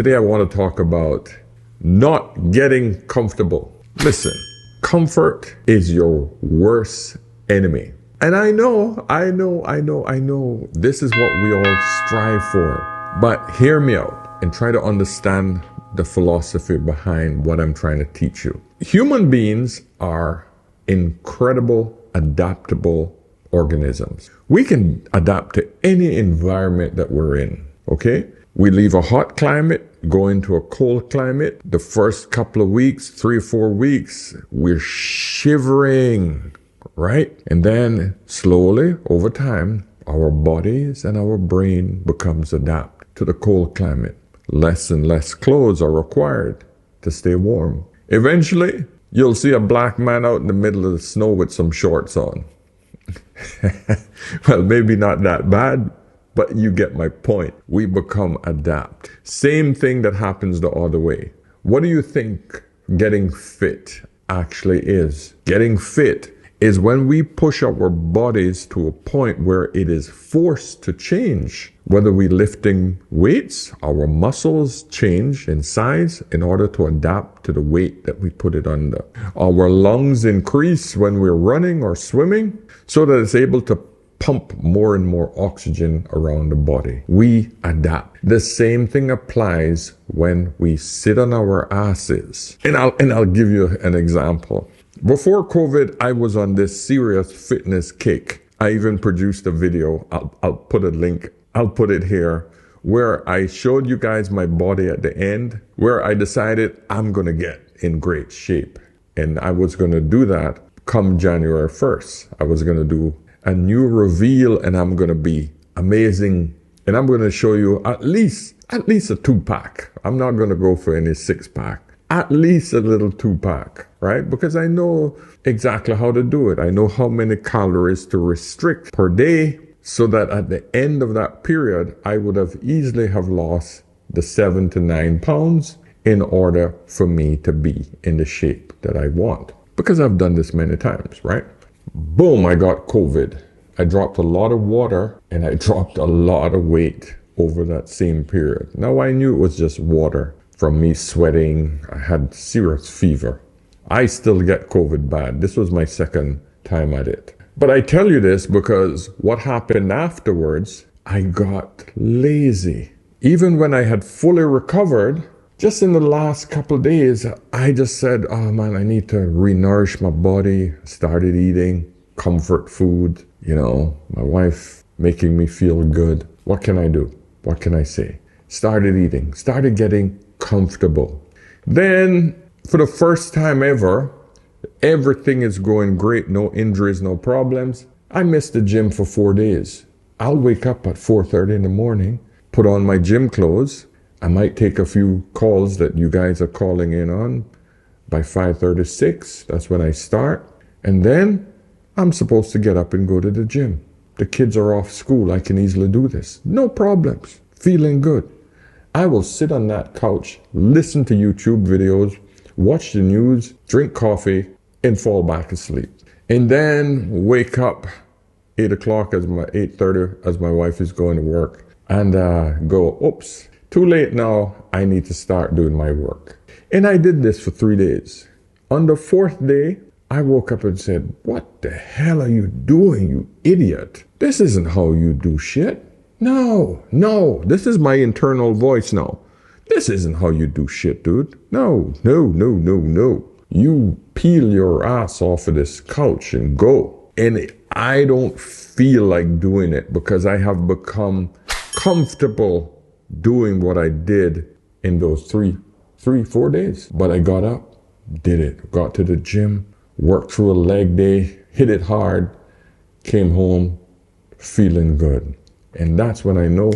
today I want to talk about not getting comfortable. Listen, comfort is your worst enemy. And I know, this is what we all strive for. But hear me out and try to understand the philosophy behind what I'm trying to teach you. Human beings are incredible, adaptable organisms. We can adapt to any environment that we're in, okay? We leave a hot climate, go into a cold climate. The first couple of weeks, 3 or 4 weeks, we're shivering, right? And then slowly, over time, our bodies and our brain becomes adapt to the cold climate. Less and less clothes are required to stay warm. Eventually, you'll see a black man out in the middle of the snow with some shorts on. Well, maybe not that bad, but you get my point. We become adapt. Same thing that happens the other way. What do you think getting fit actually is? Getting fit is when we push our bodies to a point where it is forced to change. Whether we're lifting weights, our muscles change in size in order to adapt to the weight that we put it under. Our lungs increase when we're running or swimming so that it's able to pump more and more oxygen around the body. We adapt. The same thing applies when we sit on our asses. And I'll give you an example. Before COVID, I was on this serious fitness kick. I even produced a video. I'll put a link. I'll put it here, where I showed you guys my body at the end, where I decided I'm going to get in great shape. And I was going to do that come January 1st. I was going to do a new reveal, and I'm going to be amazing. And I'm going to show you at least a 2-pack. I'm not going to go for any 6-pack. At least a little 2-pack, right? Because I know exactly how to do it. I know how many calories to restrict per day, so that at the end of that period, I would have easily have lost the 7 to 9 pounds in order for me to be in the shape that I want. Because I've done this many times, right? Boom, I got COVID. I dropped a lot of water and I dropped a lot of weight over that same period. Now I knew it was just water from me sweating. I had serious fever. I still get COVID bad. This was my second time at it. But I tell you this because what happened afterwards, I got lazy. Even when I had fully recovered, just in the last couple of days, I just said, oh man, I need to re-nourish my body. Started eating comfort food, my wife making me feel good. What can I do? What can I say? Started eating, started getting comfortable. Then for the first time ever, everything is going great. No injuries, no problems. I missed the gym for 4 days. I'll wake up at 4:30 in the morning, put on my gym clothes. I might take a few calls that you guys are calling in on by 5:36. That's when I start. And then I'm supposed to get up and go to the gym. The kids are off school. I can easily do this. No problems. Feeling good. I will sit on that couch, listen to YouTube videos, watch the news, drink coffee, and fall back asleep. And then wake up 8 o'clock 8:30 as my wife is going to work, and go, oops, too late now. I need to start doing my work. And I did this for 3 days. On the 4th day, I woke up and said, what the hell are you doing, you idiot? This isn't how you do shit. No, this is my internal voice now. This isn't how you do shit, dude. No. You peel your ass off of this couch and go. And I don't feel like doing it because I have become comfortable doing what I did in those 4 days. But I got up, did it, got to the gym, worked through a leg day, hit it hard, came home feeling good. And that's when I know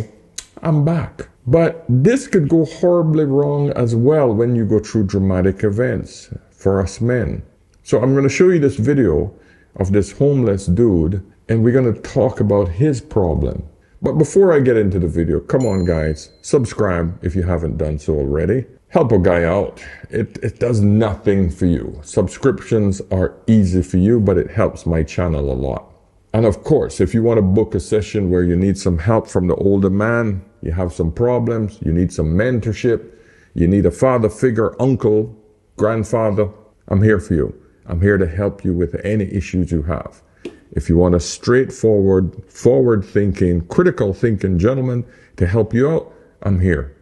I'm back. But this could go horribly wrong as well when you go through dramatic events for us men. So I'm going to show you this video of this homeless dude, and we're going to talk about his problem. But before I get into the video, come on guys, subscribe if you haven't done so already. Help a guy out. It does nothing for you. Subscriptions are easy for you, but it helps my channel a lot. And of course, if you want to book a session where you need some help from the older man, you have some problems, you need some mentorship, you need a father figure, uncle, grandfather, I'm here for you. I'm here to help you with any issues you have. If you want a straightforward, forward-thinking, critical thinking gentleman to help you out, I'm here.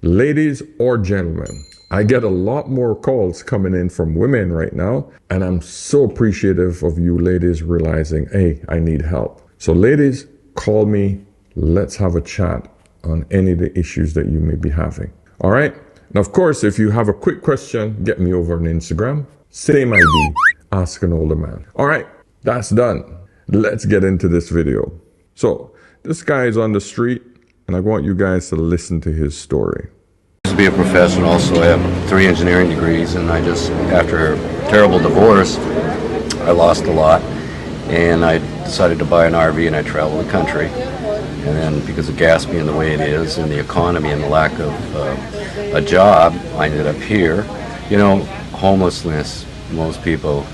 Ladies or gentlemen, I get a lot more calls coming in from women right now, and I'm so appreciative of you ladies realizing, hey, I need help. So ladies, call me. Let's have a chat on any of the issues that you may be having. All right? Now, of course, if you have a quick question, get me over on Instagram. Same ID, Ask an Older Man. All right, that's done. Let's get into this video. So this guy is on the street, and I want you guys to listen to his story. I used to be a professional, so I have 3 engineering degrees, and after a terrible divorce, I lost a lot, and I decided to buy an RV, and I traveled the country. And then because of gas being the way it is, and the economy and the lack of a job, I ended up here. You know, homelessness, most people,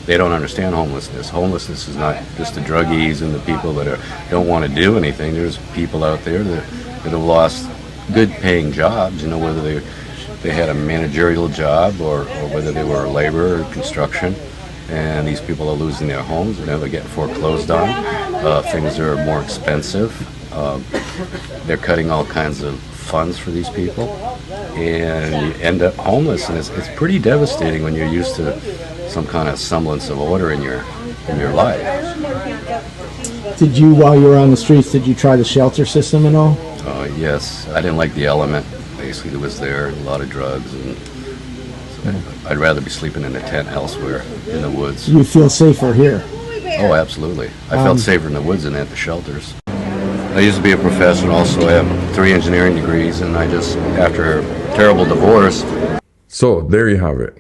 they don't understand homelessness. Homelessness is not just the druggies and the people that don't want to do anything. There's people out there that have lost good paying jobs, you know, whether they had a managerial job or whether they were labor or construction. And these people are losing their homes, and they're getting foreclosed on. Things are more expensive. They're cutting all kinds of funds for these people, and you end up homeless, and it's pretty devastating when you're used to some kind of semblance of order in your life. Did you, while you were on the streets, did you try the shelter system and all? Yes, I didn't like the element basically that was there, a lot of drugs, and so I'd rather be sleeping in a tent elsewhere in the woods. You feel safer here? Oh, absolutely. I felt safer in the woods than at the shelters. I used to be a professional, so I have 3 engineering degrees, and after a terrible divorce. So there you have it.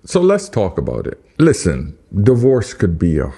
So let's talk about it. Listen, divorce could be a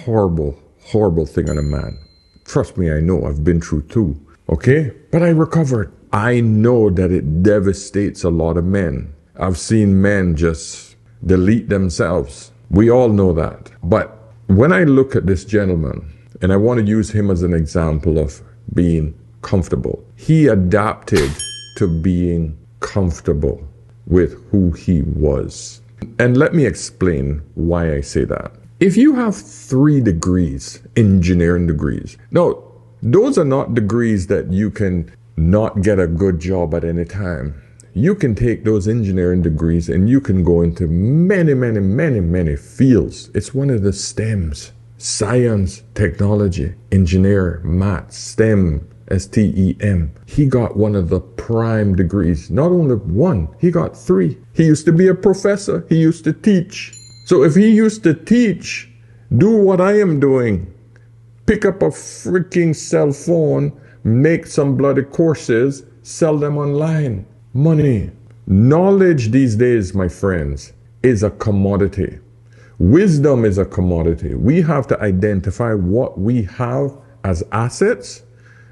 horrible, horrible thing on a man. Trust me, I know. I've been through 2. Okay? But I recovered. I know that it devastates a lot of men. I've seen men just delete themselves. We all know that. But when I look at this gentleman, and I want to use him as an example of being comfortable. He adapted to being comfortable with who he was. And let me explain why I say that. If you have 3 degrees, engineering degrees, now those are not degrees that you can not get a good job at any time. You can take those engineering degrees and you can go into many fields. It's one of the STEMs. Science, technology, engineer, math, STEM, STEM. He got one of the prime degrees. Not only 1, he got 3. He used to be a professor. He used to teach. So if he used to teach, do what I am doing, pick up a freaking cell phone, make some bloody courses, sell them online. Money. Knowledge these days, my friends, is a commodity. Wisdom is a commodity. We have to identify what we have as assets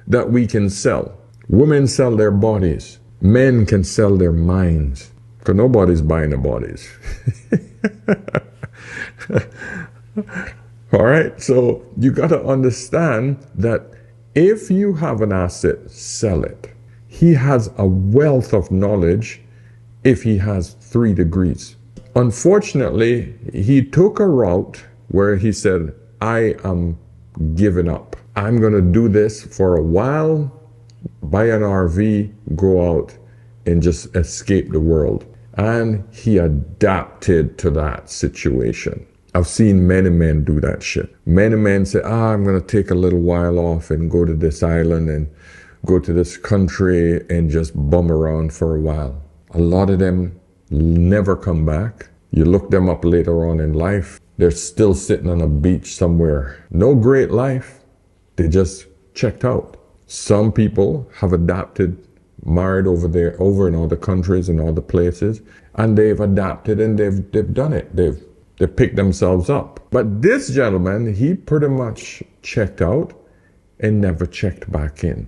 that we can sell. Women sell their bodies. Men can sell their minds. Because nobody's buying the bodies. All right? So you got to understand that if you have an asset, sell it. He has a wealth of knowledge if he has 3 degrees. Unfortunately, he took a route where he said, I am giving up. I'm going to do this for a while, buy an RV, go out and just escape the world. And he adapted to that situation. I've seen many men do that shit. Many men say, I'm going to take a little while off and go to this island and go to this country and just bum around for a while. A lot of them never come back. You look them up later on in life, they're still sitting on a beach somewhere. No great life. They just checked out. Some people have adapted, married over in all the countries and all the places, and they've adapted and they've done it. They've picked themselves up. But this gentleman, he pretty much checked out and never checked back in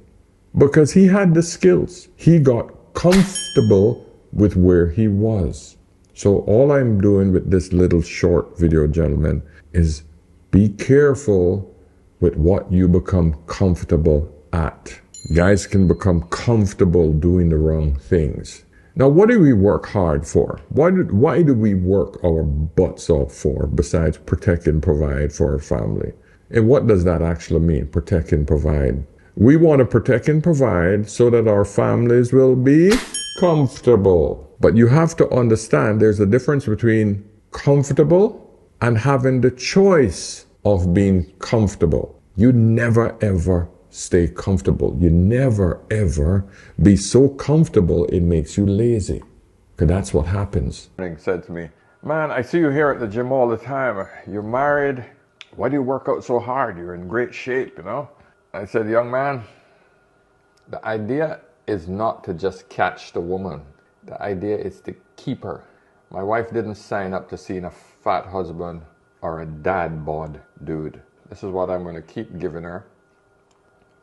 because he had the skills. He got comfortable with where he was. So all I'm doing with this little short video, gentlemen, is be careful with what you become comfortable at. Guys can become comfortable doing the wrong things. Now, what do we work hard for? Why do we work our butts off for besides protect and provide for our family? And what does that actually mean, protect and provide? We want to protect and provide so that our families will be comfortable. But you have to understand there's a difference between comfortable and having the choice of being comfortable. You never ever stay comfortable. You never ever be so comfortable it makes you lazy. Because that's what happens. Said to me, man, I see you here at the gym all the time. You're married. Why do you work out so hard? You're in great shape, you know? I said, young man, the idea is not to just catch the woman. The idea is to keep her. My wife didn't sign up to seeing a fat husband or a dad bod dude. This is what I'm going to keep giving her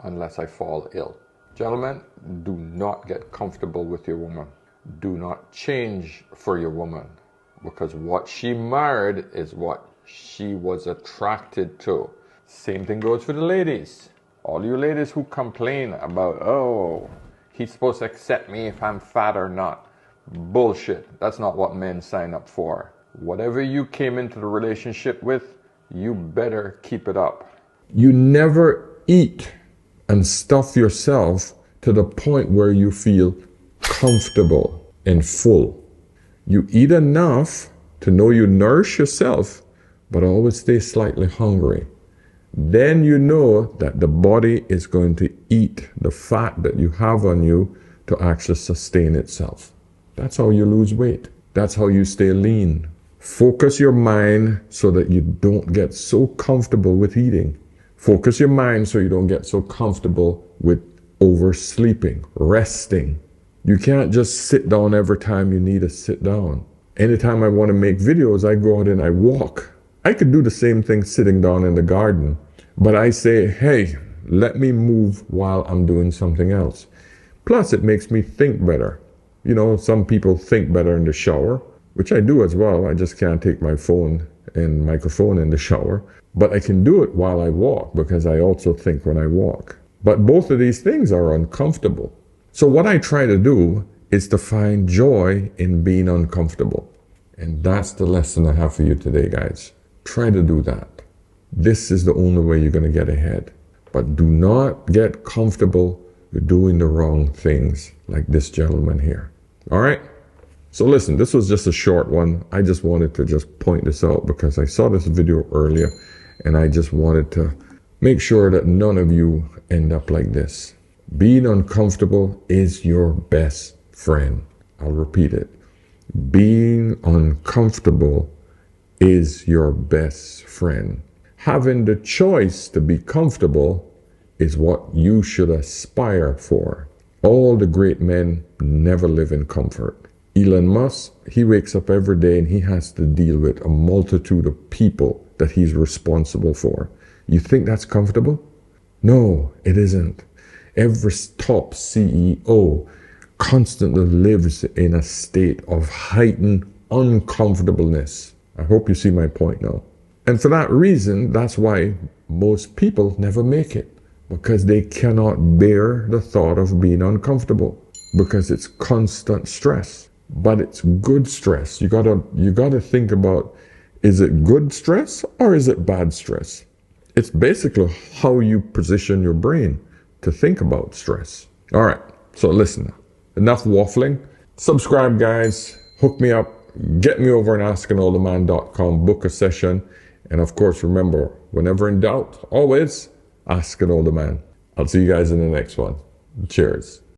unless I fall ill. Gentlemen, do not get comfortable with your woman. Do not change for your woman, because what she married is what she was attracted to. Same thing goes for the ladies. All you ladies who complain about, oh, he's supposed to accept me if I'm fat or not. Bullshit. That's not what men sign up for. Whatever you came into the relationship with, you better keep it up. You never eat and stuff yourself to the point where you feel comfortable and full. You eat enough to know you nourish yourself, but always stay slightly hungry. Then you know that the body is going to eat the fat that you have on you to actually sustain itself. That's how you lose weight. That's how you stay lean. Focus your mind so that you don't get so comfortable with eating. Focus your mind so you don't get so comfortable with oversleeping, resting. You can't just sit down every time you need to sit down. Anytime I want to make videos, I go out and I walk. I could do the same thing sitting down in the garden, but I say, hey, let me move while I'm doing something else. Plus, it makes me think better. You know, some people think better in the shower, which I do as well. I just can't take my phone and microphone in the shower, but I can do it while I walk because I also think when I walk. But both of these things are uncomfortable. So what I try to do is to find joy in being uncomfortable. And that's the lesson I have for you today, guys. Try to do that. This is the only way you're going to get ahead. But do not get comfortable with doing the wrong things like this gentleman here. All right? So listen, this was just a short one. I just wanted to just point this out because I saw this video earlier and I just wanted to make sure that none of you end up like this. Being uncomfortable is your best friend. I'll repeat it. Being uncomfortable is your best friend. Having the choice to be comfortable is what you should aspire for. All the great men never live in comfort. Elon Musk, he wakes up every day and he has to deal with a multitude of people that he's responsible for. You think that's comfortable? No, it isn't. Every top CEO constantly lives in a state of heightened uncomfortableness. I hope you see my point now. And for that reason, that's why most people never make it, because they cannot bear the thought of being uncomfortable, because it's constant stress. But it's good stress. You gotta think about, is it good stress or is it bad stress? It's basically how you position your brain to think about stress. All right, so listen, enough waffling. Subscribe, guys. Hook me up. Get me over on askanolderman.com. Book a session. And of course, remember, whenever in doubt, always ask an older man. I'll see you guys in the next one. Cheers.